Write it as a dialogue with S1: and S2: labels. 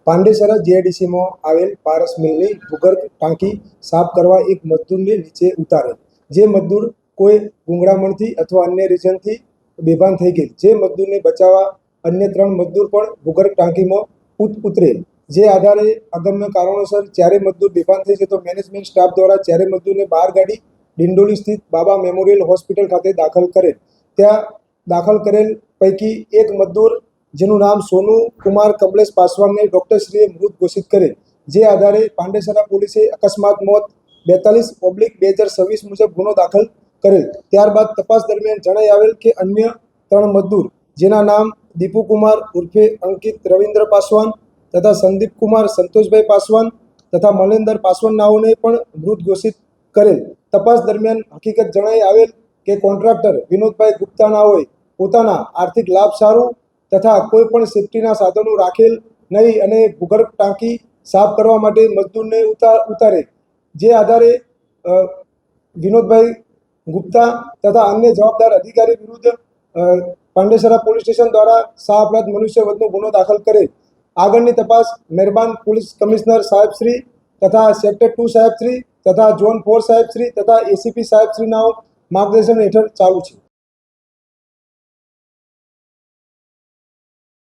S1: પાંડેસરા જીઆઈડીસીમાં આવેલ પારસ મિલની ભૂગર્ભ ટાંકી સાફ કરવા એક મજદૂરને નીચે ઉતારે. જે મજદૂર કોઈ ગુંગળામણથી અથવા અન્ય રીઝનથી બેભાન થઈ ગઈ. જે મજદૂરને બચાવવા અન્ય 3 મજદૂર પણ ભૂગર્ભ ટાંકીમાં ઉતરે. જે આધારે અગમ્ય કારણોસર ચારે મજદૂર બેભાન થઈ છે તો મેનેજમેન્ટ સ્ટાફ દ્વારા ચારે મજદૂરને બહાર કાઢી ડિંડોલી સ્થિત બાબા મેમોરિયલ હોસ્પિટલ ખાતે દાખલ કરેલ. ત્યાં દાખલ કરેલ પૈકી એક મજદૂર જેનું નામ સોનુ કુમાર કમલેશ પાસવાનને ડૉક્ટરશ્રીએ મૃત ઘોષિત કરેલ. જે આધારે પાંડેસરા પોલીસે અકસ્માત મોત 42/2026 મુજબ ગુનો દાખલ કરેલ. ત્યારબાદ તપાસ દરમિયાન જણાઈ આવેલ કે અન્ય 3 મજદૂર જેના નામ દીપુ કુમાર ઉર્ફે અંકિત રવિન્દ્ર પાસવાન તથા સંદીપ કુમાર સંતોષભાઈ પાસવાન તથા મલેન્દર પાસવાન નાઓને પણ મૃત ઘોષિત કરેલ. તપાસ દરમિયાન હકીકત જણાઈ આવેલ કે કોન્ટ્રાક્ટર વિનોદભાઈ ગુપ્તા નાઓએ પોતાના આર્થિક લાભ સારું તથા કોઈ પણ સેફ્ટીના સાધનો રાખેલ નહીં અને ભૂગર્ભ ટાંકી સાફ કરવા માટે મજદૂરને ઉતારે. જે આધારે વિનોદભાઈ ગુપ્તા તથા અન્ય જવાબદાર અધિકારી વિરુદ્ધ પાંડેસરા પોલીસ સ્ટેશન દ્વારા શાહ અપરાધ મનુષ્યવધનો ગુનો દાખલ કરેલ. આગળની તપાસ મહેરબાન પોલીસ કમિશનર સાહેબશ્રી તથા સેક્ટર 2 સાહેબશ્રી તથા ઝોન 4 સાહેબશ્રી તથા એસીપી સાહેબશ્રીના માર્ગદર્શન હેઠળ ચાલુ છે.